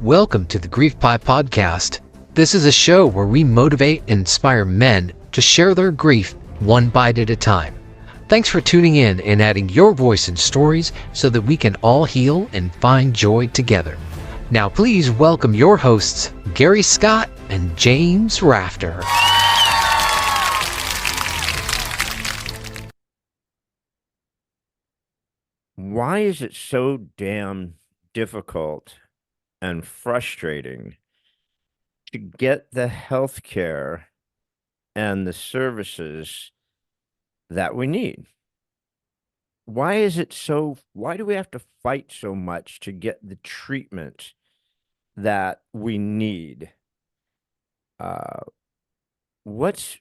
Welcome to the Grief Pie Podcast. This is a show where we motivate and inspire men to share their grief one bite at a time. Thanks for tuning in and adding your voice and stories so that we can all heal and find joy together. Now please welcome your hosts, Gary Scott and James Rafter. Why is it so damn difficult and frustrating to get the health care and the services that we need? Why do we have to fight so much to get the treatment that we need? What's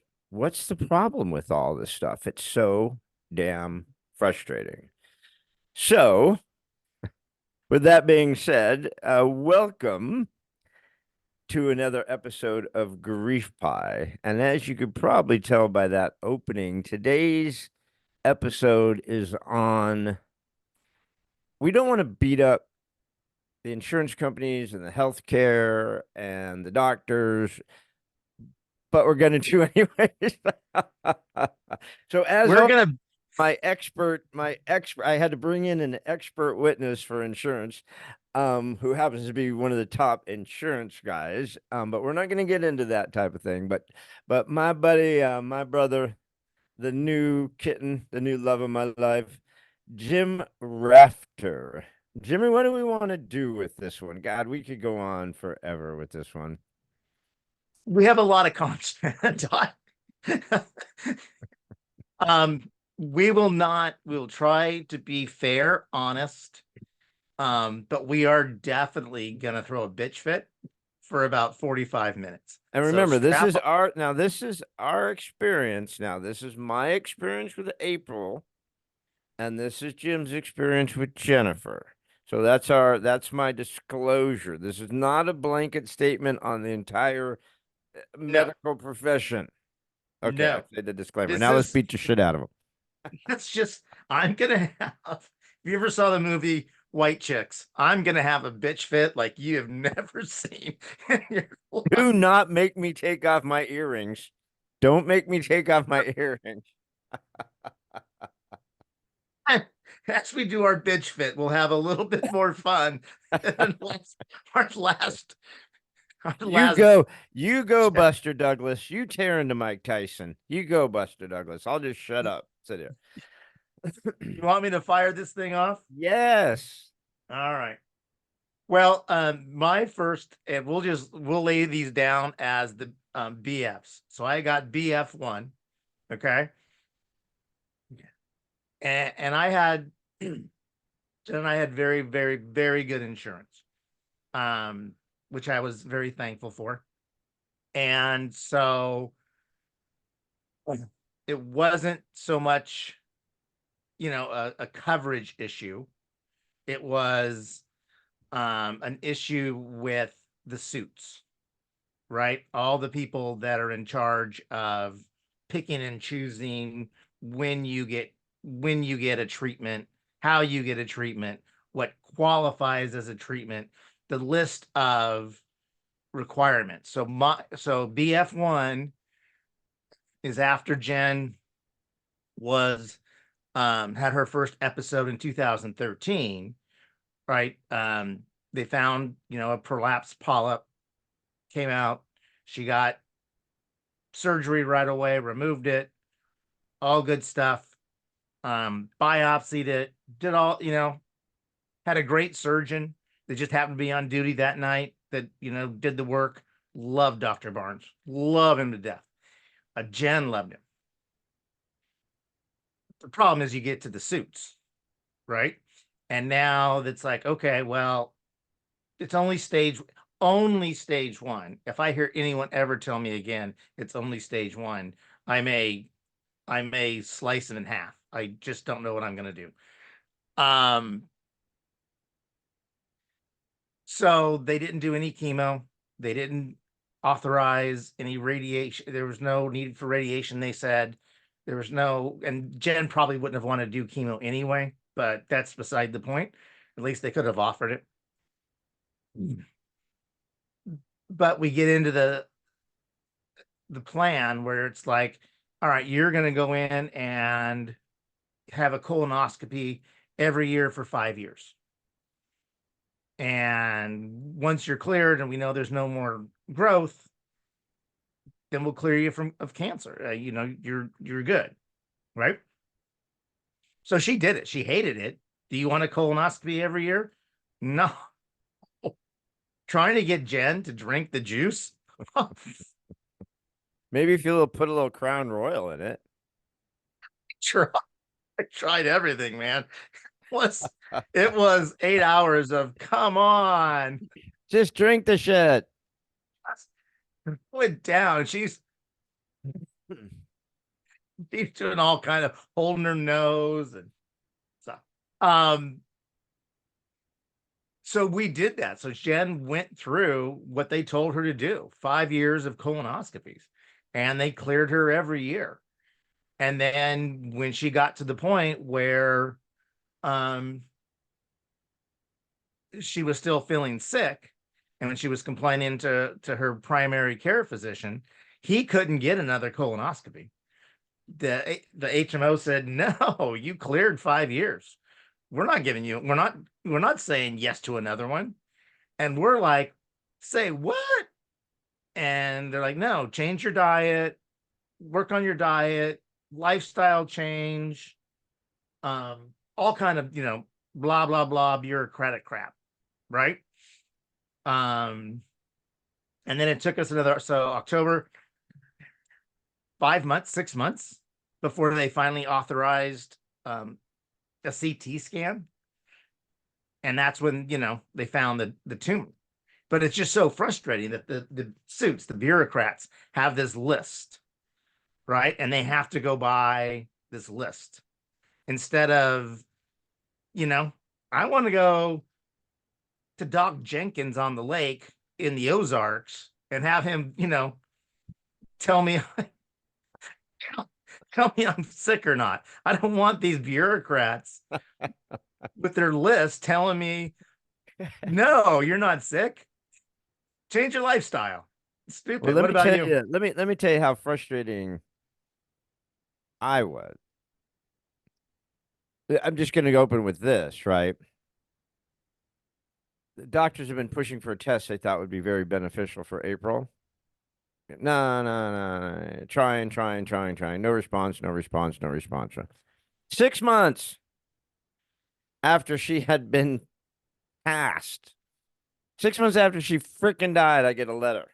the problem with all this stuff? It's so damn frustrating. So, with that being said, welcome to another episode of Grief Pie. And as you could probably tell by that opening, today's episode is on. We don't want to beat up the insurance companies and the healthcare and the doctors, but we're going to do anyways. So, as we're going to. My expert, I had to bring in an expert witness for insurance, who happens to be one of the top insurance guys. But we're not going to get into that type of thing. But my buddy, my brother, the new kitten, the new love of my life, Jim Rafter. Jimmy, what do we want to do with this one? God, we could go on forever with this one. We have a lot of content. We'll try to be fair, honest, but we are definitely gonna throw a bitch fit for about 45 minutes. And remember, this is our experience. Now, this is my experience with April, and this is Jim's experience with Jennifer. So that's my disclosure. This is not a blanket statement on the entire medical profession. Okay, no. I said the disclaimer. Now let's beat the shit out of them. That's just, I'm gonna have, if you ever saw the movie White Chicks, I'm gonna have a bitch fit like you have never seen in your life. Do not make me take off my earrings. Don't make me take off my earrings. As we do our bitch fit, we'll have a little bit more fun than our last. You go, Buster Douglas. You tear into Mike Tyson. You go, Buster Douglas. I'll just shut up. Sit here. You want me to fire this thing off? Yes. All right. Well, my first, and we'll lay these down as the BFs. So I got BF1. Okay. And I had very, very, very good insurance. Which I was very thankful for. And so it wasn't so much, a coverage issue. It was an issue with the suits, right? All the people that are in charge of picking and choosing when you get a treatment, how you get a treatment, what qualifies as a treatment, the list of requirements. So BF1 is after Jen was had her first episode in 2013, right? They found, a prolapsed polyp, came out, she got surgery right away, removed it, all good stuff. Biopsied it, did all, had a great surgeon. They just happened to be on duty that night that, did the work. Loved Dr. Barnes. Love him to death. Jen loved him. The problem is you get to the suits, right? And now it's like, okay, well, it's only stage one. If I hear anyone ever tell me again, it's only stage one, I may slice it in half. I just don't know what I'm going to do. So they didn't do any chemo. They didn't authorize any radiation. There was no need for radiation, they said. There was no, and Jen probably wouldn't have wanted to do chemo anyway, but that's beside the point. At least they could have offered it. But we get into the plan where it's like, all right, you're going to go in and have a colonoscopy every year for 5 years. And once you're cleared and we know there's no more growth, then we'll clear you from of cancer. You're good, right? So she did it. She hated it. Do you want a colonoscopy every year? No. Trying to get Jen to drink the juice. Maybe if you'll put a little Crown Royal in it. I tried everything, man. It was 8 hours of come on. Just drink the shit. Went down. She's doing all kind of holding her nose and stuff. So we did that. So Jen went through what they told her to do, 5 years of colonoscopies, and they cleared her every year. And then when she got to the point where she was still feeling sick, and when she was complaining to her primary care physician, he couldn't get another colonoscopy. The HMO said, no, you cleared 5 years. We're not saying yes to another one. And we're like, say what? And they're like, no, change your diet, work on your diet, lifestyle change, all kind of, blah, blah, blah, bureaucratic crap. Right. And then it took us so October, 5 months, 6 months before they finally authorized a CT scan. And that's when, they found the tumor. But it's just so frustrating that the suits, the bureaucrats have this list, right? And they have to go by this list instead of, I want to go to Doc Jenkins on the lake in the Ozarks and have him, tell me tell me I'm sick or not. I don't want these bureaucrats with their list telling me, no, you're not sick. Change your lifestyle. Stupid. Well, let What me about tell you? you. Let me tell you how frustrating I was. I'm just going to open with this, right? The doctors have been pushing for a test they thought would be very beneficial for April. No, no, no, no. Trying. No response, no response, no response. 6 months after she had been passed, 6 months after she freaking died, I get a letter.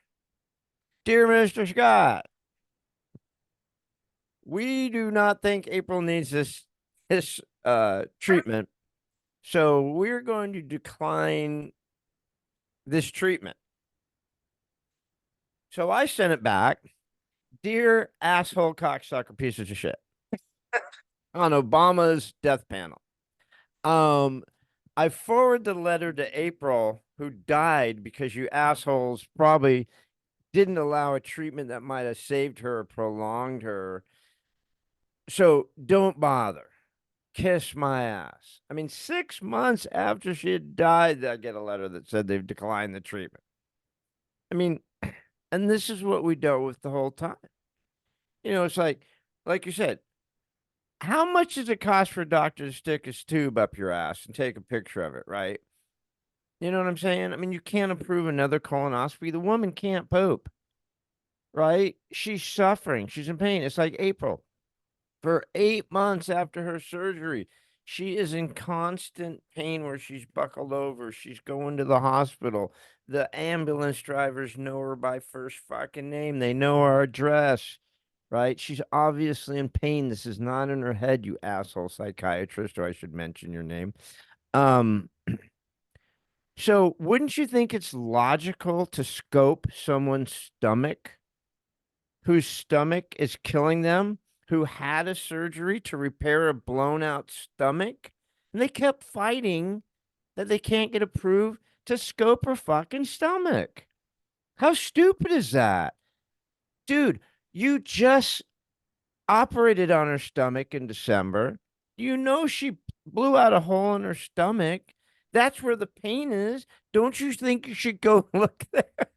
Dear Mr. Scott, we do not think April needs this treatment, so we're going to decline this treatment. So I sent it back. Dear asshole cocksucker piece of shit. On Obama's death panel. I forward the letter to April, who died because you assholes probably didn't allow a treatment that might have saved her or prolonged her. So don't bother. Kiss my ass. I mean, 6 months after she had died, I get a letter that said they've declined the treatment. I mean, and this is what we dealt with the whole time. It's like you said, how much does it cost for a doctor to stick his tube up your ass and take a picture of it, right? You know what I'm saying? I mean, you can't approve another colonoscopy. The woman can't poop, right? She's suffering. She's in pain. It's like April. For 8 months after her surgery, she is in constant pain where she's buckled over. She's going to the hospital. The ambulance drivers know her by first fucking name. They know our address, right? She's obviously in pain. This is not in her head, you asshole psychiatrist, or I should mention your name. So wouldn't you think it's logical to scope someone's stomach whose stomach is killing them, who had a surgery to repair a blown out stomach? And they kept fighting that they can't get approved to scope her fucking stomach. How stupid is that? Dude, you just operated on her stomach in December. You know she blew out a hole in her stomach. That's where the pain is. Don't you think you should go look there?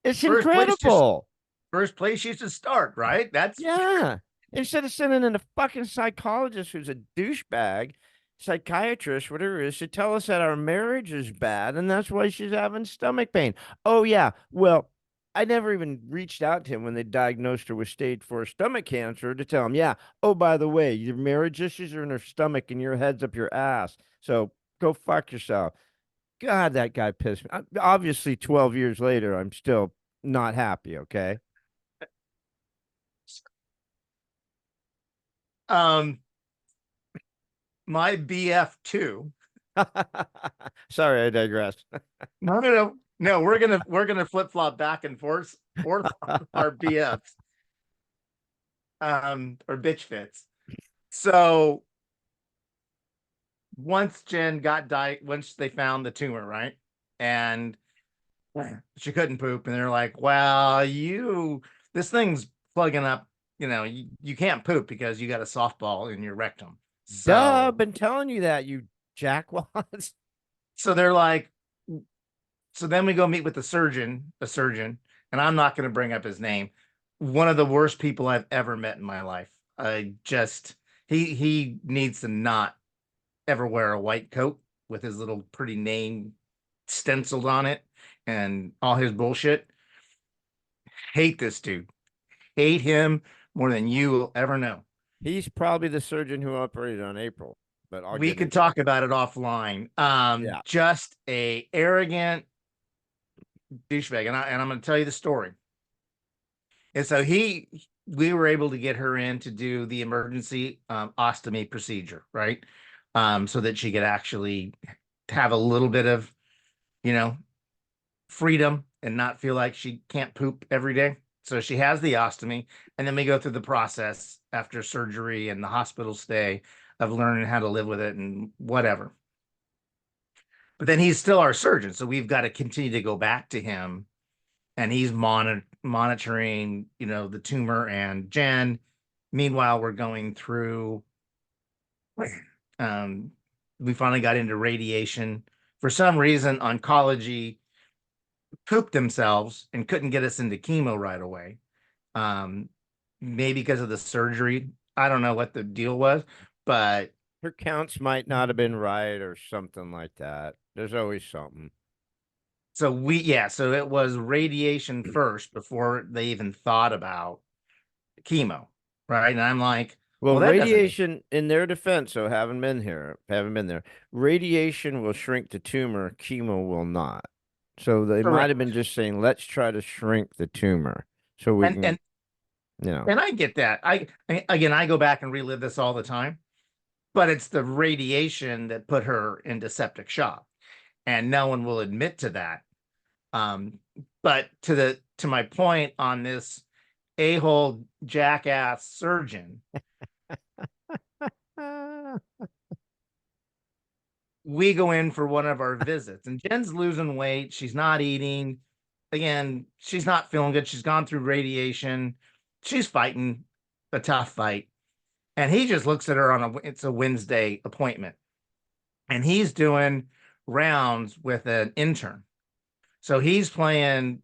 It's First place, just incredible. first place you should start, right? That's Yeah. Instead of sending in a fucking psychologist who's a douchebag, psychiatrist, whatever it is, to tell us that our marriage is bad and that's why she's having stomach pain. Oh, yeah. Well, I never even reached out to him when they diagnosed her with stage 4 stomach cancer to tell him, yeah, oh, by the way, your marriage issues are in her stomach and your head's up your ass. So go fuck yourself. God, that guy pissed me. Obviously, 12 years later, I'm still not happy. Okay. um my BF2. Sorry, I digress. No. We're gonna flip flop back and forth on our BFs, or bitch fits. So once they found the tumor, right, and she couldn't poop, and they're like, "Well, this thing's plugging up. You can't poop because you got a softball in your rectum." Duh, So been telling you that, you jackwads. so they're like, so then we go meet with a surgeon, and I'm not going to bring up his name. One of the worst people I've ever met in my life. I just he needs to not ever wear a white coat with his little pretty name stenciled on it and all his bullshit. Hate this dude. Hate him more than you will ever know. He's probably the surgeon who operated on April, but I'll We get could into talk about it offline. Yeah. Just a arrogant douchebag, and I'm going to tell you the story. And so we were able to get her in to do the emergency ostomy procedure, right? So that she could actually have a little bit of, you know, freedom and not feel like she can't poop every day. So she has the ostomy, and then we go through the process after surgery and the hospital stay of learning how to live with it and whatever. But then he's still our surgeon, so we've got to continue to go back to him, and he's monitoring, the tumor and Jen. Meanwhile, we're going through. Um, we finally got into radiation. For some reason, oncology pooped themselves and couldn't get us into chemo right away. Um, Maybe because of the surgery. I don't know what the deal was, but her counts might not have been right or something like that. There's always something. so it was radiation first before they even thought about chemo, right? And I'm like, Well, well, that doesn't make radiation, in their defense, so haven't been there. Radiation will shrink the tumor, chemo will not. So they might have correct. been just saying, let's try to shrink the tumor so we And can, and you know. and I get that. Again, I go back and relive this all the time, but it's the radiation that put her into septic shock, and no one will admit to that. Um, but to my point on this a-hole jackass surgeon, Ah. we go in for one of our visits, and Jen's losing weight. She's not eating. Again, she's not feeling good. She's gone through radiation. She's fighting a tough fight. And he just looks at her it's a Wednesday appointment. And he's doing rounds with an intern. So he's playing,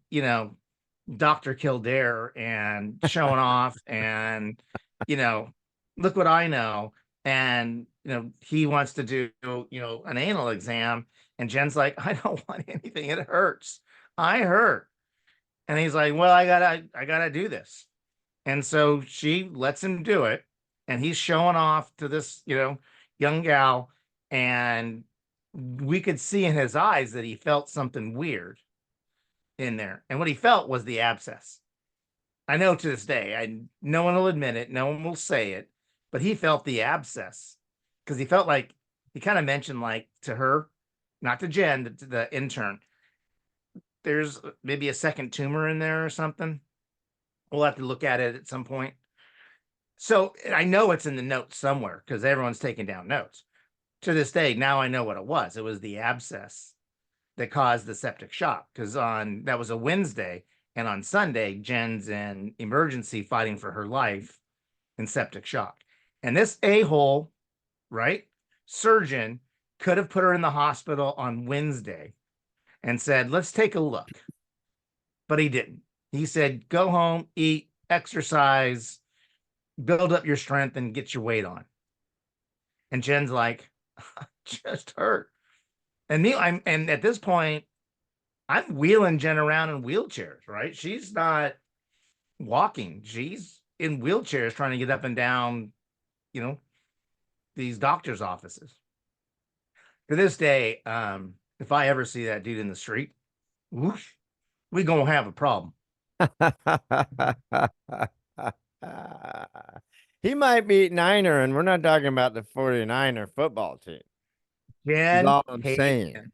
Dr. Kildare and showing off and, you know, look what I know. And, he wants to do, an anal exam. And Jen's like, I don't want anything. It hurts. I hurt. And he's like, well, I gotta do this. And so she lets him do it. And he's showing off to this, young gal. And we could see in his eyes that he felt something weird in there. And what he felt was the abscess. I know to this day, no one will admit it, no one will say it, but he felt the abscess because he felt like he kind of mentioned, like, to her, not to Jen, to the intern, there's maybe a second tumor in there or something. We'll have to look at it at some point. So I know it's in the notes somewhere because everyone's taking down notes. To this day, now I know what it was. It was the abscess that caused the septic shock because that was a Wednesday, and on Sunday Jen's in emergency fighting for her life in septic shock. And this a-hole, right, surgeon could have put her in the hospital on Wednesday and said, let's take a look. but he didn't. He said, go home, eat, exercise, build up your strength, and get your weight on. And Jen's like, just hurt. And and at this point, I'm wheeling Jen around in wheelchairs, right? She's not walking. She's in wheelchairs trying to get up and down, you know, these doctors' offices. To this day, if I ever see that dude in the street, whoosh, we gonna have a problem. He might beat Niner, and we're not talking about the 49er football team. Is Jen all I'm hated saying. him.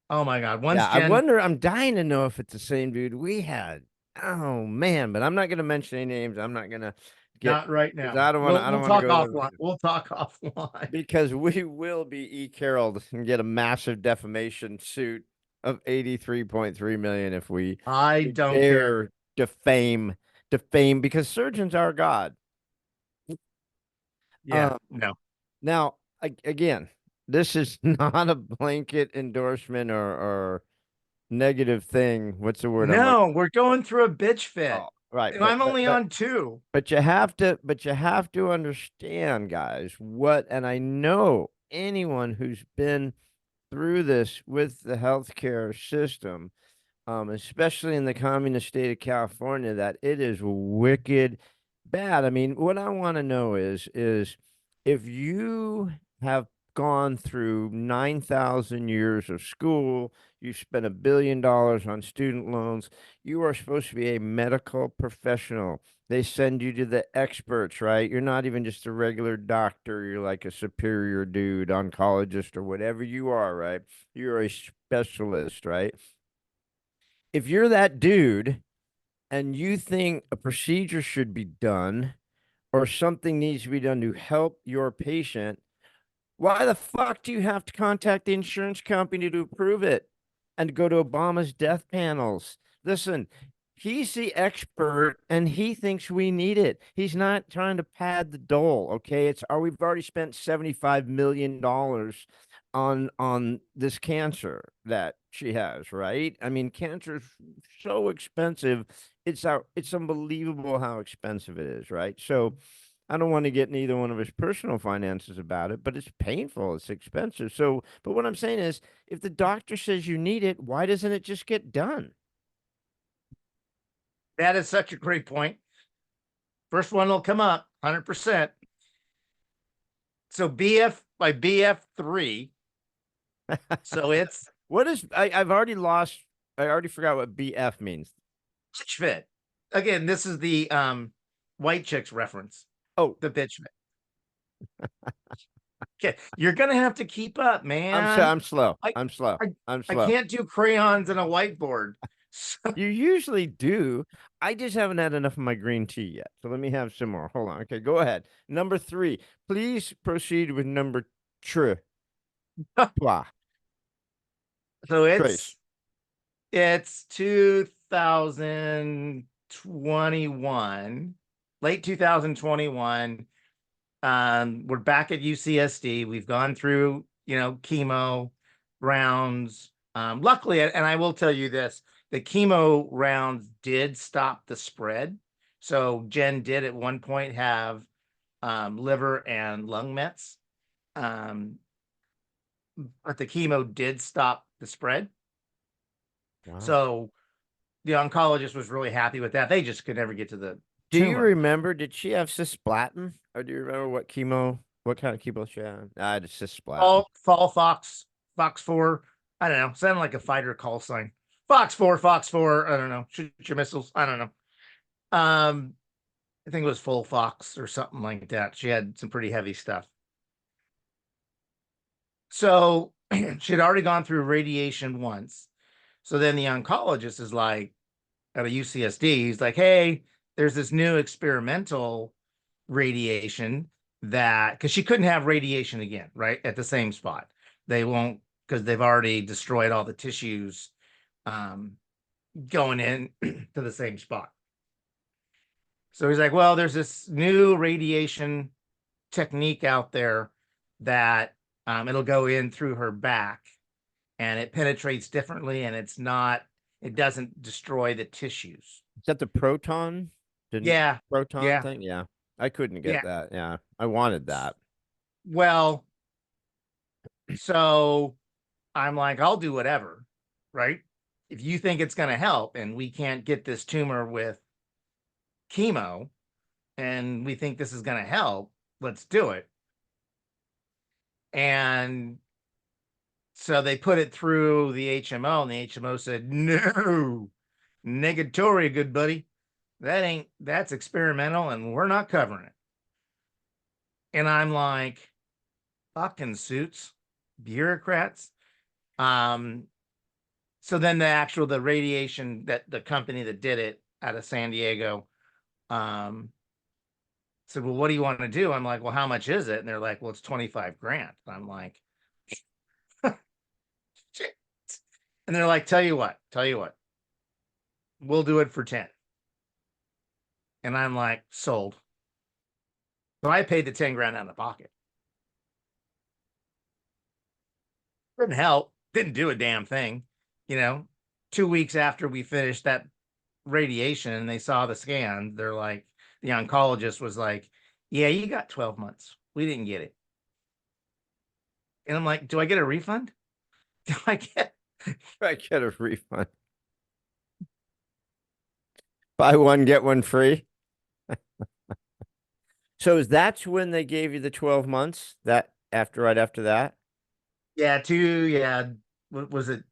Oh my God. Once Yeah, I Jen, wonder, I'm dying to know if it's the same dude we had. Oh man, but I'm not gonna mention any names. I'm not gonna get, not right 'cause now. I don't want to Talk go there offline. We'll talk offline. because we will be E. Carrolled and get a massive defamation suit of 83.3 million if we I don't care. dare defame because surgeons are God. Yeah, Um, no. Now, again, this is not a blanket endorsement or negative thing. What's the word I'm like? No, we're going through a bitch fit. Oh, right. And I'm only on 2. But you have to understand, guys, and I know anyone who's been through this with the healthcare system, especially in the communist state of California, that it is wicked bad. I mean, what I want to know is if you have gone through 9,000 years of school, you spent $1 billion on student loans, you are supposed to be a medical professional. They send you to the experts, right? You're not even just a regular doctor. You're like a superior dude, oncologist, or whatever you are, right? You're a specialist, right? If you're that dude and you think a procedure should be done or something needs to be done to help your patient, why the fuck do you have to contact the insurance company to approve it and go to Obama's death panels? Listen, he's the expert and he thinks we need it. He's not trying to pad the dole, okay? We've already spent $75 million on this cancer that she has, right? I mean, cancer is so expensive. It's unbelievable how expensive it is, right? So I don't want to get in either one of his personal finances about it, but it's painful. It's expensive. So, but what I'm saying is, if the doctor says you need it, why doesn't it just get done? That is such a great point. First one will come up 100%. So BF3. So it's What is, I've already lost, I already forgot what BF means. bitch fit. Again, this is the white chicks reference. Oh, The bitch fit. Okay, you're gonna have to keep up, man. I'm slow. I, I'm slow. I, I'm I slow. can't do crayons and a whiteboard. So, You usually do. I just haven't had enough of my green tea yet. So let me have some more. Hold on. Okay, go ahead. Number 3. Please proceed with number 3. so Trace. it's 2021, late 2021. We're back at UCSD. We've gone through, chemo rounds. Luckily, and I will tell you this, the chemo rounds did stop the spread. So Jen did at one point have liver and lung mets. But the chemo did stop the spread. Wow. So the oncologist was really happy with that. They just could never get to the Do you tumor. remember, did she have cisplatin? Or do you remember what kind of chemo she had? I had cisplatin. Fall Fox 4. I don't know. Sounded like a fighter call sign. Fox 4. I don't know. Shoot your missiles. I don't know. I think it was Full Fox or something like that. She had some pretty heavy stuff. So she had already gone through radiation once. So then the oncologist is like, at a UCSD, he's like, hey, there's this new experimental radiation that, because she couldn't have radiation again, right? At the same spot. They won't, because they've already destroyed all the tissues going in to the same spot. So he's like, well, there's this new radiation technique out there that it'll go in through her back and it penetrates differently and It doesn't destroy the tissues. Is that the proton? Yeah. Proton Yeah. thing? Yeah. I couldn't Yeah. get that. Yeah. I wanted that. Well, so I'm like, I'll do whatever, right? If you think it's going to help and we can't get this tumor with chemo and we think this is going to help, let's do it. And so they put it through the HMO, and the HMO said, no, negatory, good buddy. That's experimental and we're not covering it. And I'm like, fucking suits, bureaucrats. Um, so then the radiation, that the company that did it out of San Diego, said, well, what do you want to do? I'm like, well, how much is it? And they're like, well, it's 25 grand. I'm like, shit. And they're like, tell you what, we'll do it for 10. And I'm like, sold. So I paid the 10 grand out of pocket. Didn't help, didn't do a damn thing. 2 weeks after we finished that radiation and they saw the scan, they're like, the oncologist was like, yeah, you got 12 months. We didn't get it. And I'm like, do I get a refund? Do I get I get a refund. Buy one, get one free. So that's when they gave you the 12 months? Right after that? yeah, what was it,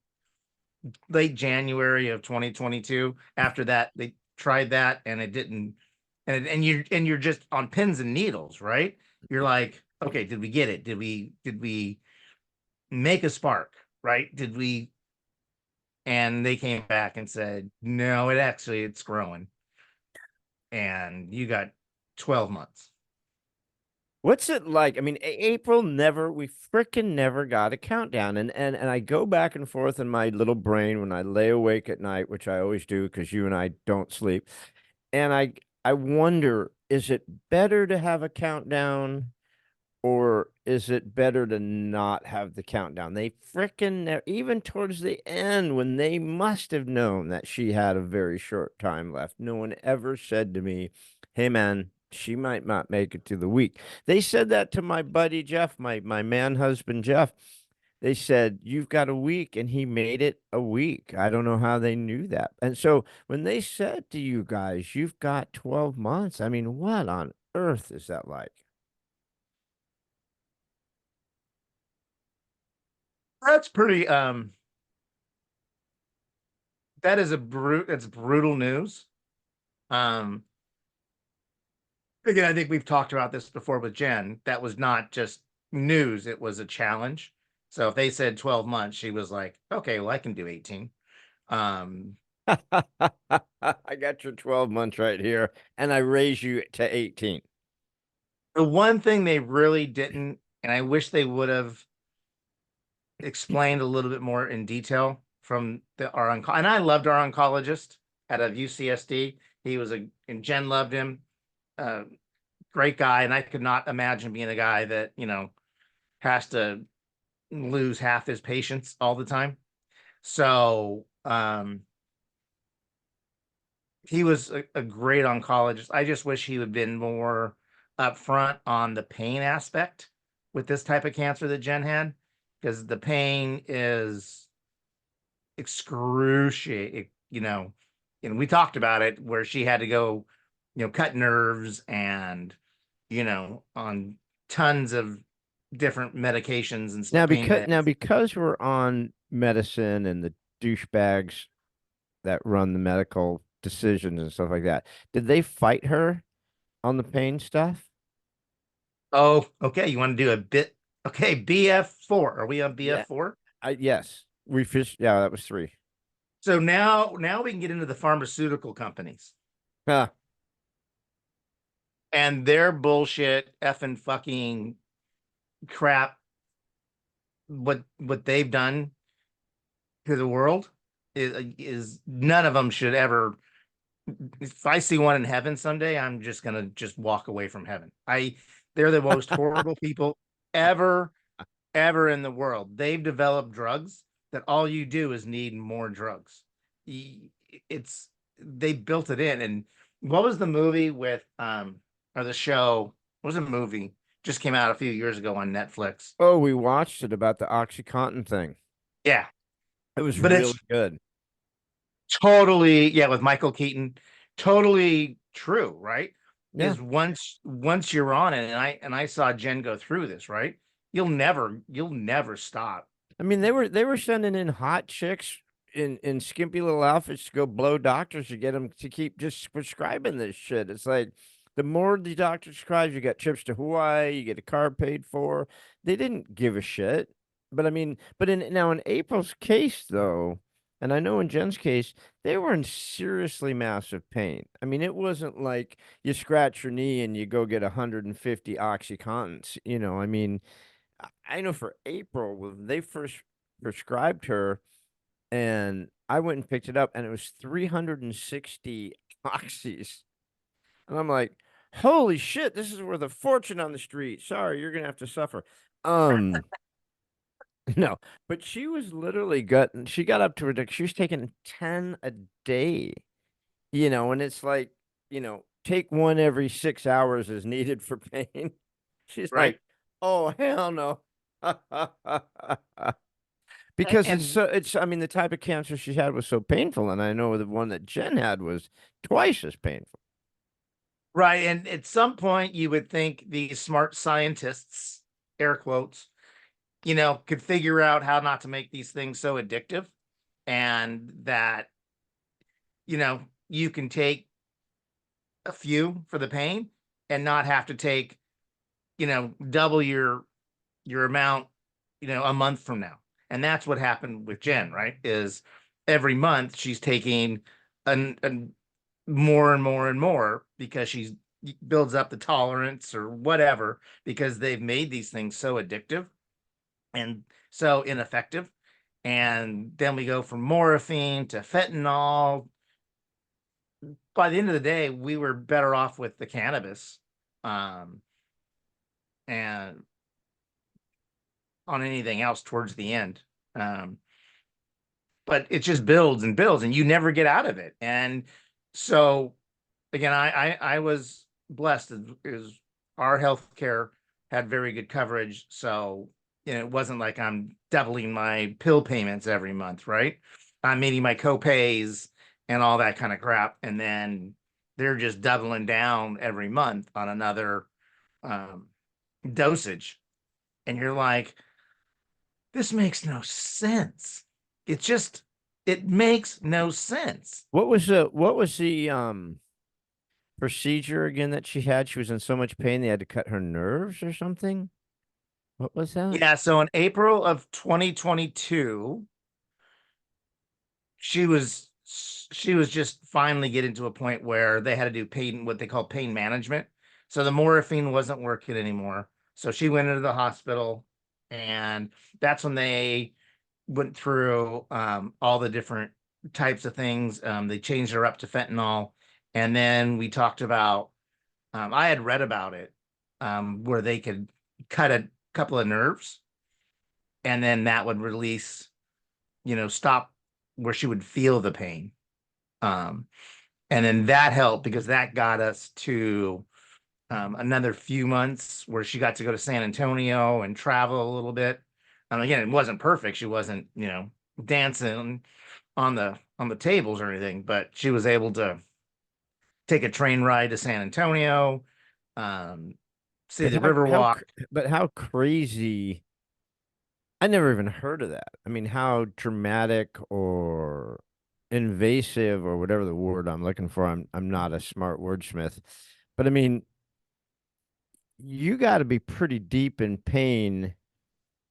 late January of 2022? After that, they tried that and it didn't, and you're just on pins and needles, right? You're like, okay, did we get it? Did we make a spark, right? Did we? And they came back and said, no, it's growing. And you got 12 months. What's it like? I mean, we freaking never got a countdown. And I go back and forth in my little brain when I lay awake at night, which I always do because you and I don't sleep. And I wonder, is it better to have a countdown or is it better to not have the countdown? They freaking, even towards the end, when they must have known that she had a very short time left, no one ever said to me, hey, man, she might not make it to the week. They said that to my buddy Jeff, my man husband Jeff. They said, you've got a week, and he made it a week. I don't know how they knew that. And so when they said to you guys, you've got 12 months, I mean, what on earth is that like? That's pretty, that is it's brutal news. Um, Again, I think we've talked about this before with Jen. That was not just news, it was a challenge. So if they said 12 months, she was like, okay, well, I can do 18. Um, I got your 12 months right here, and I raise you to 18. the one thing they really didn't, and I wish they would have explained a little bit more in detail from and I loved our oncologist out of UCSD. He was and Jen loved him. Great guy. And I could not imagine being a guy that, has to lose half his patients all the time. So, he was a great oncologist. I just wish he would have been more upfront on the pain aspect with this type of cancer that Jen had, because the pain is excruciating, and we talked about it where she had to go, cut nerves and, on tons of different medications and Now, pain meds. because we're on medicine and the douchebags that run the medical decisions and stuff like that, did they fight her on the pain stuff? Oh, okay. You want to do a bit? Okay, BF4. Are we on Yeah. BF4? Yes. Yeah, that was 3. So now we can get into the pharmaceutical companies Huh. and their bullshit effing fucking crap. What they've done to the world is none of them should ever. If I see one in heaven someday, I'm just gonna just walk away from heaven. They're the most horrible people ever in the world. They've developed drugs that all you do is need more drugs. it's they built it in. And what was the movie with or the show? What was a movie just came out a few years ago on Netflix? Oh, we watched it about the OxyContin thing. Yeah, It was but really it's good. totally, yeah, with Michael Keaton, totally true, right? Yeah. Is once you're on it, and I saw Jen go through this, right? You'll never stop. I mean, they were sending in hot chicks in skimpy little outfits to go blow doctors to get them to keep just prescribing this shit. It's like the more the doctor prescribes, you get trips to Hawaii, you get a car paid for. They didn't give a shit. But I mean, but in April's case though, and I know in Jen's case, they were in seriously massive pain. I mean, it wasn't like you scratch your knee and you go get 150 Oxycontins. I mean, I know for April, when they first prescribed her, and I went and picked it up, and it was 360 oxys. And I'm like, holy shit, this is worth a fortune on the street. Sorry, you're gonna have to suffer. Um, no, but she was literally gutting. She got up to she was taking 10 a day, and it's like, take one every 6 hours is needed for pain. She's Right? like, oh, hell no. Because And I mean, the type of cancer she had was so painful, and I know the one that Jen had was twice as painful. right, and at some point you would think these smart scientists, air quotes, could figure out how not to make these things so addictive, and that you can take a few for the pain and not have to take double your amount a month from now. And that's what happened with Jen, right? Is every month she's taking an more and more and more because she's builds up the tolerance or whatever, because they've made these things so addictive and so ineffective. And then we go from morphine to fentanyl. By the end of the day, we were better off with the cannabis, um, and on anything else towards the end. Um, but it just builds and builds, and you never get out of it. And so, again, I was blessed, is our healthcare had very good coverage. So, it wasn't like I'm doubling my pill payments every month, right? I'm meeting my copays and all that kind of crap, and then they're just doubling down every month on another um, dosage, and you're like, this makes no sense. It makes no sense. What was the procedure again that she had? She was in so much pain they had to cut her nerves or something. What was that? Yeah, so in April of 2022, she was just finally getting to a point where they had to do pain, what they call pain management. So the morphine wasn't working anymore. So she went into the hospital, and that's when they went through all the different types of things. They changed her up to fentanyl, and then we talked about. I had read about it, where they could cut a couple of nerves, and then that would release, stop where she would feel the pain. Um, and then that helped because that got us to another few months where she got to go to San Antonio and travel a little bit. Again, it wasn't perfect. She wasn't, dancing on the tables or anything, but she was able to take a train ride to San Antonio, um, see But the Riverwalk. how crazy. I never even heard of that. I mean, how dramatic or invasive or whatever the word I'm looking for. I'm not a smart wordsmith. But I mean, you got to be pretty deep in pain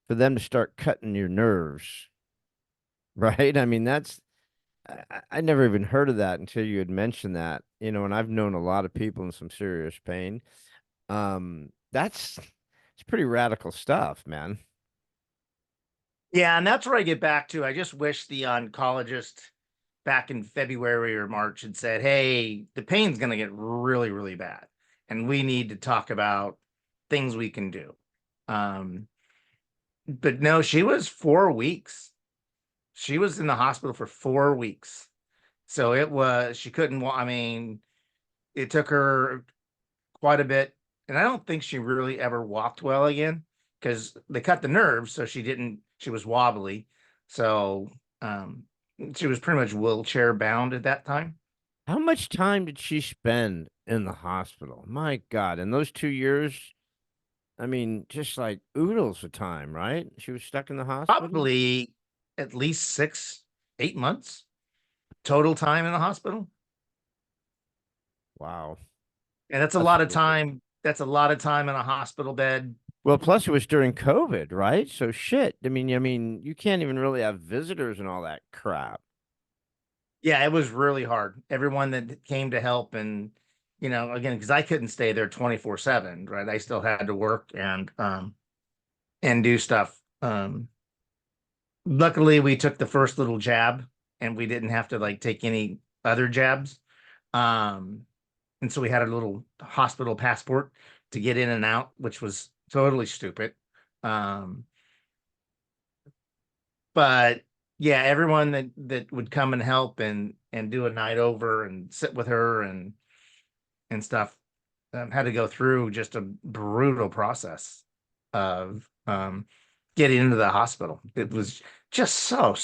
for them to start cutting your nerves, right? I mean, I never even heard of that until you had mentioned that, and I've known a lot of people in some serious pain. That's it's pretty radical stuff, man. Yeah, and that's where I get back to. I just wish the oncologist back in February or March had said, "Hey, the pain's going to get really, really bad, and we need to talk about things we can do." Um, but no, she was 4 weeks. She was in the hospital for 4 weeks. So she couldn't I mean, it took her quite a bit, and I don't think she really ever walked well again because they cut the nerves, so she was wobbly. So um she was pretty much wheelchair bound at that time. How much time did she spend in the hospital? My God, in those 2 years, I mean, just like oodles of time, right? She was stuck in the hospital. Probably at least 6, 8 months total time in the hospital. Wow, And that's a that's lot of horrific. time. That's a lot of time in a hospital bed. Well, plus it was during COVID, right? So shit. I mean, you can't even really have visitors and all that crap. Yeah, it was really hard. Everyone that came to help, and again, because I couldn't stay there 24/7, right? I still had to work and do stuff. Luckily we took the first little jab and we didn't have to like take any other jabs. Um, and so we had a little hospital passport to get in and out, which was totally stupid. Um, but yeah, everyone that would come and help and do a night over and sit with her and stuff had to go through just a brutal process of getting into the hospital. It was just so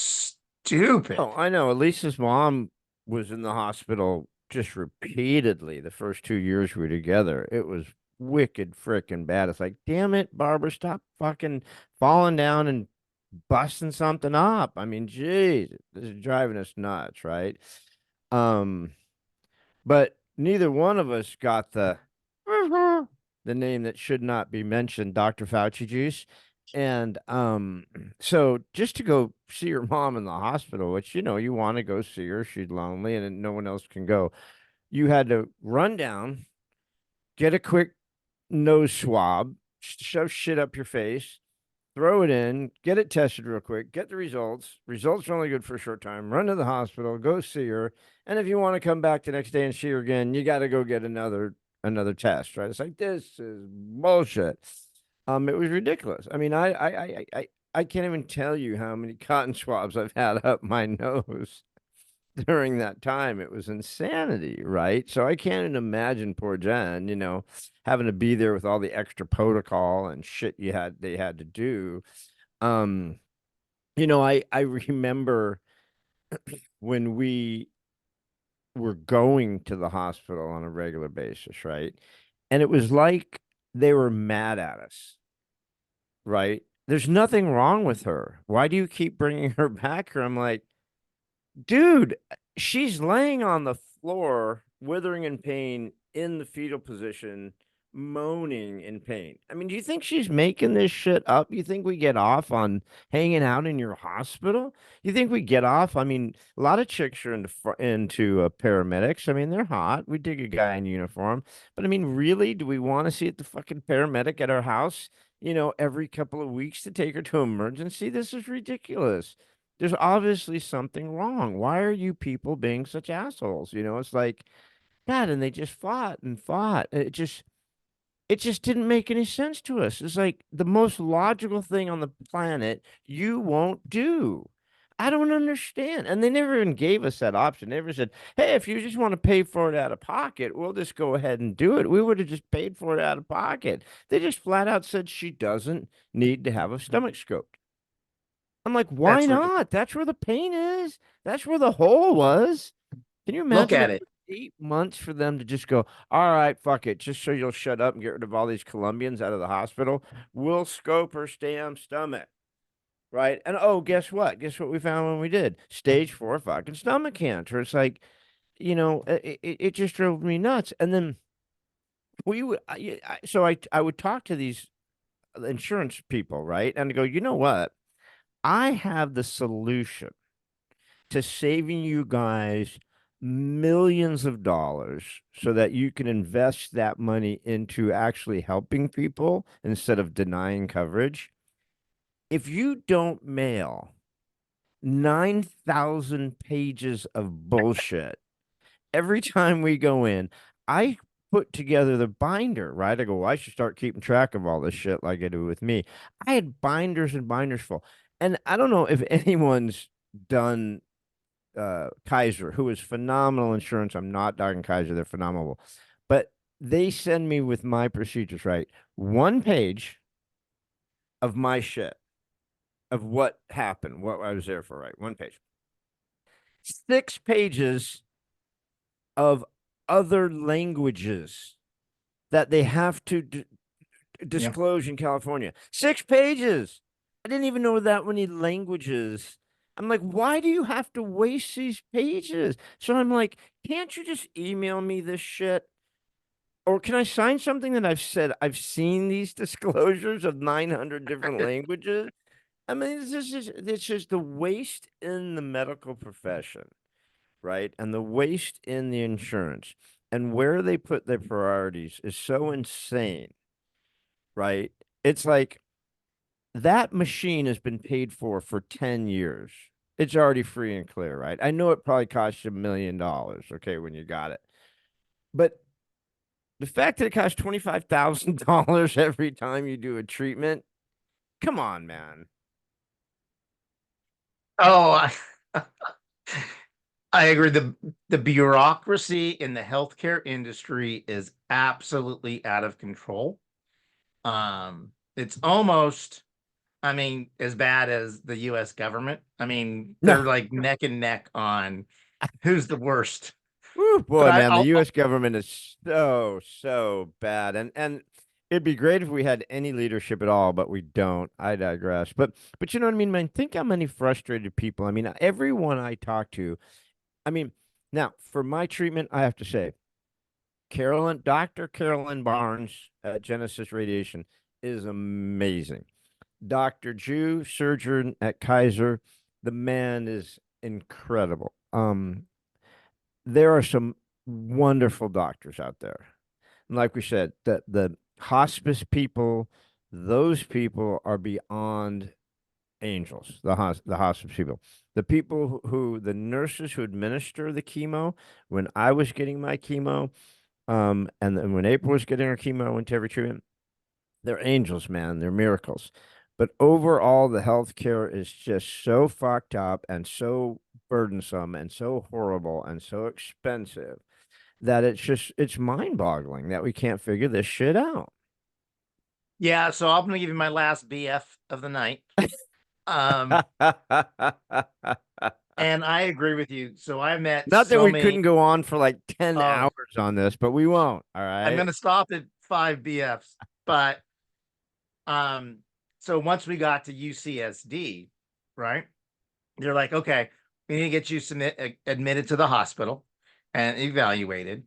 Oh, stupid. I know. Elisa's mom was in the hospital just repeatedly the first 2 years we were together. It was wicked freaking bad. It's like, damn it, Barbara, stop fucking falling down and busting something up. I mean, geez, this is driving us nuts, right? Um, but neither one of us got the name that should not be mentioned, Dr. Fauci juice. And so just to go see your mom in the hospital, which you want to go see her, she's lonely and no one else can go. You had to run down, get a quick nose swab, shove shit up your face, throw it in, get it tested real quick, get the results. Results are only good for a short time. Run to the hospital, go see her, and if you want to come back the next day and see her again, you got to go get another test, right? It's like this is bullshit. It was ridiculous. I mean, I can't even tell you how many cotton swabs I've had up my nose during that time. It was insanity, right? So I can't even imagine poor Jen, having to be there with all the extra protocol and shit they had to do. Um, I remember when we were going to the hospital on a regular basis, right? And it was like they were mad at us, right? There's nothing wrong with her. Why do you keep bringing her back here? I'm like, dude, she's laying on the floor, withering in pain in the fetal position, moaning in pain. I mean, do you think she's making this shit up? You think we get off on hanging out in your hospital? You think we get off? I mean, a lot of chicks are into paramedics. I mean, they're hot. We dig a guy in uniform, but I mean, really, do we want to see the fucking paramedic at our house? Every couple of weeks to take her to emergency. This is ridiculous. There's obviously something wrong. Why are you people being such assholes? It's like, God, and they just fought and fought. It just didn't make any sense to us. It's like the most logical thing on the planet you won't do. I don't understand. And they never even gave us that option. They never said, hey, if you just want to pay for it out of pocket, we'll just go ahead and do it. We would have just paid for it out of pocket. They just flat out said she doesn't need to have a stomach scope. I'm like, why That's ridiculous. not? That's where the pain is. That's where the hole was. Can you Look imagine at it it. took 8 months for them to just go, all right, fuck it. Just so you'll shut up and get rid of all these Colombians out of the hospital. We'll scope her damn stomach. Right. And oh, guess what? Guess what we found when we did? Stage 4 fucking stomach cancer. It's like, it just drove me nuts. And then we would, so I would talk to these insurance people, right? And I go, you know what? I have the solution to saving you guys millions of dollars so that you can invest that money into actually helping people instead of denying coverage. If you don't mail 9,000 pages of bullshit every time we go in, I put together the binder, right? I go, well, I should start keeping track of all this shit like I do with me. I had binders and binders full. And I don't know if anyone's done Kaiser, who is phenomenal insurance. I'm not dogging Kaiser; they're phenomenal, but they send me with my procedures, right? 1 page of my shit of what happened, what I was there for, right? 1 page. 6 pages of other languages that they have to Yeah. disclose in California. 6 pages. I didn't even know that many languages. I'm like, why do you have to waste these pages? So I'm like, can't you just email me this shit? Or can I sign something that I've said I've seen these disclosures of 900 different languages? I mean, it's just the waste in the medical profession, right? And the waste in the insurance and where they put their priorities is so insane, right? It's like that machine has been paid for 10 years. It's already free and clear, right? I know it probably costs you $1 million, okay, when you got it. But the fact that it costs $25,000 every time you do a treatment, come on, man. Oh, I agree. The bureaucracy in the healthcare industry is absolutely out of control. It's almost, I mean, as bad as the US government. I mean, No. they're like neck and neck on who's the worst. Woo, But boy, man, the U.S. government is so bad, and it'd be great if we had any leadership at all, but we don't. I digress. But you know what I mean, man. Think how many frustrated people. I mean, everyone I talk to. I mean, now for my treatment, I have to say, Dr. Carolyn Barnes at Genesis Radiation is amazing. Dr. Jew, surgeon at Kaiser, the man is incredible. There are some wonderful doctors out there. And like we said, the hospice people, those people are beyond angels, the hospice people. The people the nurses who administer the chemo, when I was getting my chemo, and then when April was getting her chemo into every treatment, they're angels, man. They're miracles. But overall, the healthcare is just so fucked up and so burdensome and so horrible and so expensive that it's mind-boggling that we can't figure this shit out. yeah, so I'm gonna give you my last BF of the night. Um, and I agree with you. So I met Not that so we many. couldn't go on for like 10 Oh, hours on this, but we won't. All I'm right. gonna stop at 5 BFs. But um, so once we got to UCSD, right? They're like, okay, we need to get you admitted to the hospital and evaluated.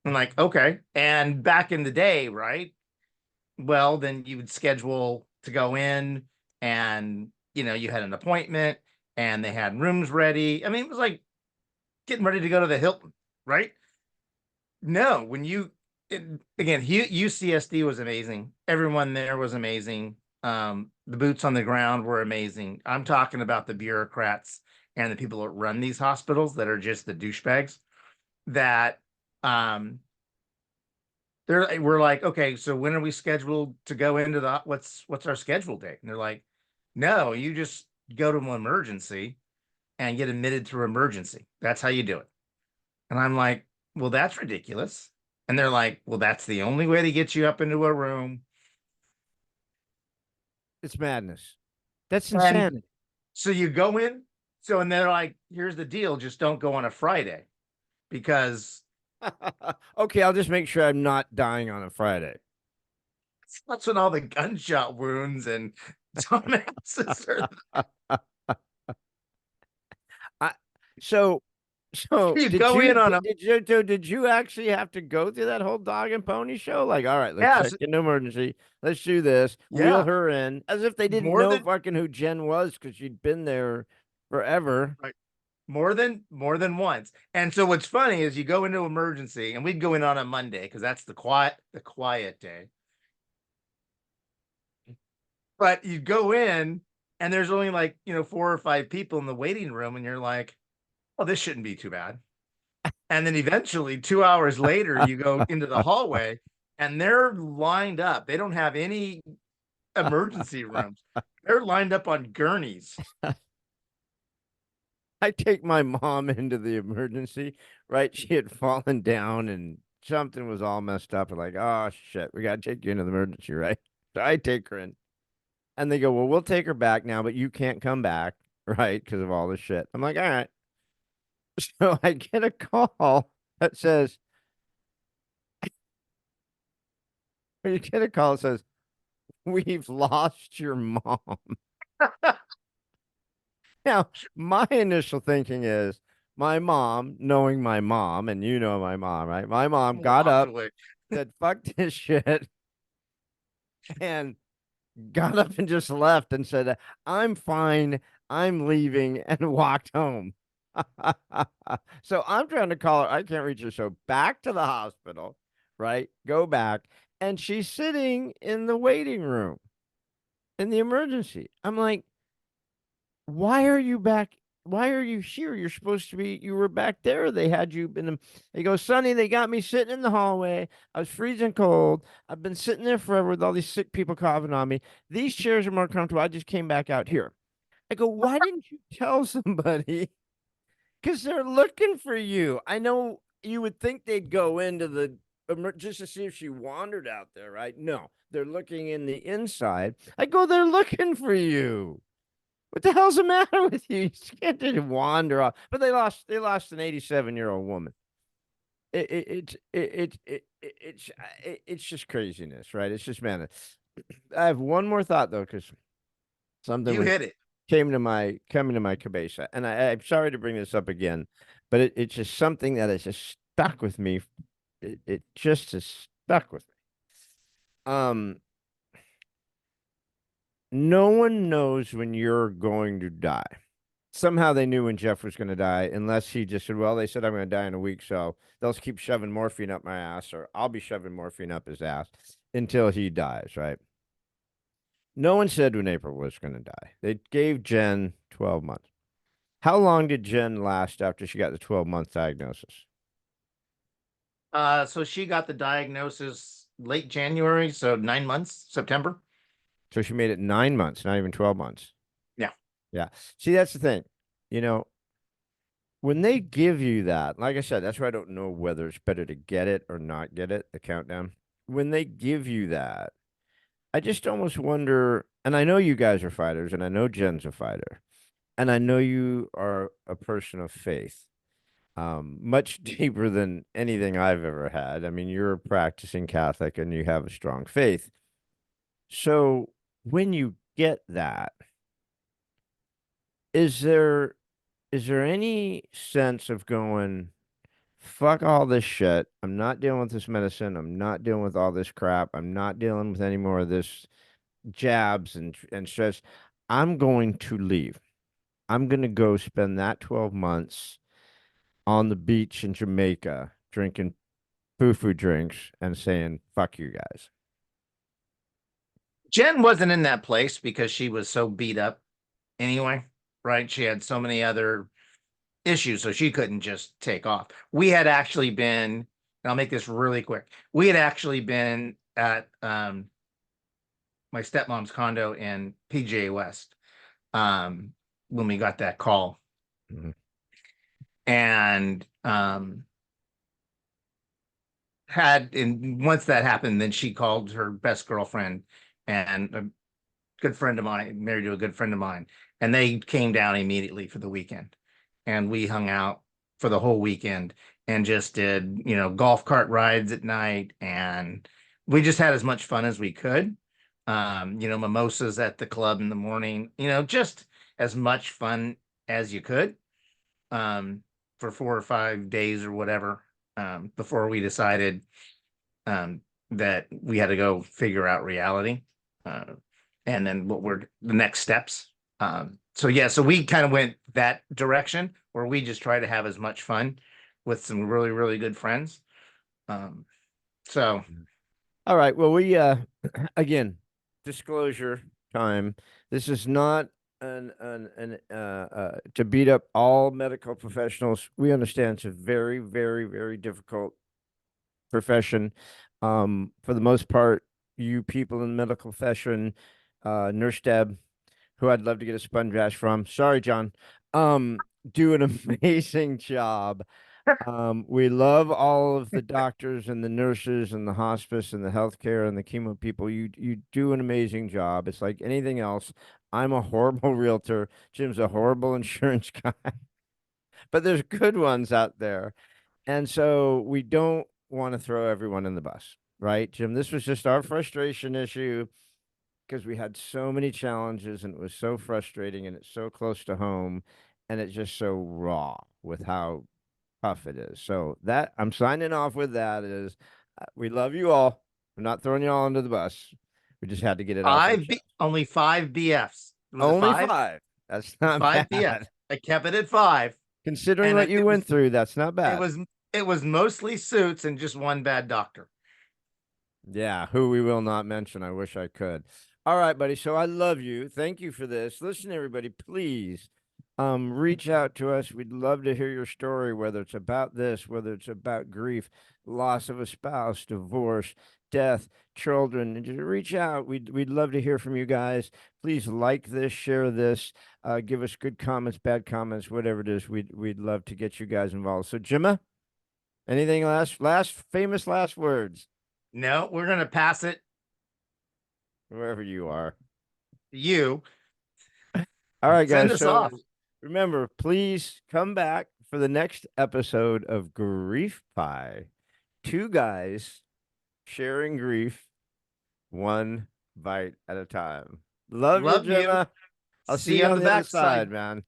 I'm like, okay. And back in the day, right? Well, then you would schedule to go in and, you had an appointment and they had rooms ready. I mean, it was like getting ready to go to the Hilton, right? No, again, UCSD was amazing. Everyone there was amazing. The boots on the ground were amazing. I'm talking about the bureaucrats and the people that run these hospitals that are just the douchebags that um we're like, okay, so when are we scheduled to go into what's our schedule date? And they're like, no, you just go to an emergency and get admitted through emergency. That's how you do it. And I'm like, well, that's ridiculous. And they're like, well, that's the only way to get you up into a room. It's madness. That's And insanity. so you go in. So, and they're like, here's the deal. Just don't go on a Friday because Okay, I'll just make sure I'm not dying on a Friday. that's when all the gunshot wounds and dumbasses are. I, so so You did go you in on a, did you actually have to go through that whole dog and pony show? Like, all right, let's yeah, check into emergency. Let's do this. Wheel yeah, her in, as if they didn't more know than fucking who Jen was because she'd been there forever. right, more than once. And so what's funny is you go into emergency, and we'd go in on a Monday because that's the quiet day. But you go in, and there's only like 4 or 5 people in the waiting room, and you're like, oh, this shouldn't be too bad. And then eventually, 2 hours later, you go into the hallway, and they're lined up. They don't have any emergency rooms. They're lined up on gurneys. I take my mom into the emergency, right? She had fallen down and something was all messed up. And like, oh shit, we gotta take you into the emergency, right? So I take her in. And they go, well, we'll take her back now, but you can't come back, right? Because of all this shit. I'm like, all right. So I get a call that says, you get a call that says, we've lost your mom. Now, my initial thinking is my mom, knowing my mom, and you know my mom, right? My mom got Walked up, away. said, fuck this shit, and got up and just left and said, I'm fine. I'm leaving, and walked home. So I'm trying to call her. I can't reach her. So back to the hospital, right? Go back. And she's sitting in the waiting room in the emergency. I'm like, why are you back? Why are you here? You're supposed to be, you were back there. They had you in the, they go, Sonny, they got me sitting in the hallway. I was freezing cold. I've been sitting there forever with all these sick people coughing on me. These chairs are more comfortable. I just came back out here. I go, why didn't you tell somebody? Because they're looking for you. I know you would think they'd go into the, just to see if she wandered out there, right? No, they're looking in the inside. I go, they're looking for you. What the hell's the matter with you? You can't just wander off. But they lost an 87-year-old woman. It's just craziness, right? It's just man. I have one more thought though, because something You was hit it. coming to my cabeza, and I'm sorry to bring this up again, but it's just something that has just stuck with me. It just has stuck with me. No one knows when you're going to die. Somehow they knew when Jeff was going to die, unless he just said, well, they said I'm going to die in a week, so they'll keep shoving morphine up my ass, or I'll be shoving morphine up his ass until he dies, right? No one said when April was going to die. They gave Jen 12 months. How long did Jen last after she got the 12-month diagnosis? So she got the diagnosis late January, so 9 months, September. So she made it 9 months, not even 12 months. Yeah. Yeah. See, that's the thing. You know, when they give you that, like I said, that's why I don't know whether it's better to get it or not get it, the countdown. When they give you that, I just almost wonder, and I know you guys are fighters, and I know Jen's a fighter, and I know you are a person of faith, much deeper than anything I've ever had. I mean, you're a practicing Catholic and you have a strong faith. So when you get that, is there any sense of going, fuck all this shit. I'm not dealing with this medicine. I'm not dealing with all this crap. I'm not dealing with any more of this jabs and stress. I'm going to leave. I'm going to go spend that 12 months on the beach in Jamaica drinking foo-foo drinks and saying, fuck you guys. Jen wasn't in that place because she was so beat up anyway, right? She had so many other issues, so she couldn't just take off. We had actually been, and I'll make this really quick. We had actually been at my stepmom's condo in PGA West when we got that call. Mhm. And once that happened, then she called her best girlfriend and a good friend of mine, married to a good friend of mine, and they came down immediately for the weekend. And we hung out for the whole weekend and just did, golf cart rides at night. And we just had as much fun as we could. Mimosas at the club in the morning, just as much fun as you could for 4 or 5 days or whatever before we decided that we had to go figure out reality and then what were the next steps. So we kind of went that direction where we just try to have as much fun with some really, really good friends. So All right. Well, we again, disclosure time. This is not to beat up all medical professionals. We understand it's a very, very, very difficult profession. For the most part, you people in the medical profession, Nurse Deb, who I'd love to get a sponge bash from. Sorry, John. do an amazing job. We love all of the doctors and the nurses and the hospice and the healthcare and the chemo people. You do an amazing job. It's like anything else. I'm a horrible realtor. Jim's a horrible insurance guy, but there's good ones out there. And so we don't want to throw everyone in the bus, right, Jim? This was just our frustration issue because we had so many challenges and it was so frustrating and it's so close to home and it's just so raw with how tough it is. So that I'm signing off with that is we love you all. We're not throwing you all under the bus. We just had to get it off. Only 5 BFs. Was it Only 5? 5. That's not 5 bad. BFs. I kept it at 5. Considering And what you went through, that's not It bad. was mostly suits and just one bad doctor. Yeah, who we will not mention. I wish I could. All right, buddy. So I love you. Thank you for this. Listen, everybody, please reach out to us. We'd love to hear your story, whether it's about this, whether it's about grief, loss of a spouse, divorce, death, children. And just reach out. We'd love to hear from you guys. Please like this, share this, give us good comments, bad comments, whatever it is. We'd love to get you guys involved. So Gemma, anything last famous last words? No, we're gonna pass it Wherever you are. to you. All right, Send guys. us So off. remember, please come back for the next episode of Grief Pie. 2 guys sharing grief, one bite at a time. Love you, Love you. Gemma. I'll see you on the other side, man.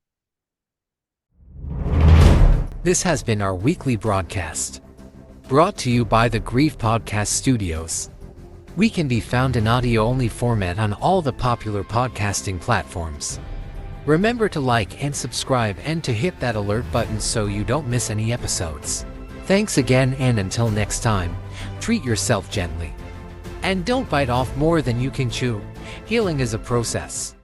This has been our weekly broadcast, brought to you by the Grief Podcast Studios. We can be found in audio-only format on all the popular podcasting platforms. Remember to like and subscribe and to hit that alert button so you don't miss any episodes. Thanks again, and until next time, treat yourself gently. And don't bite off more than you can chew. Healing is a process.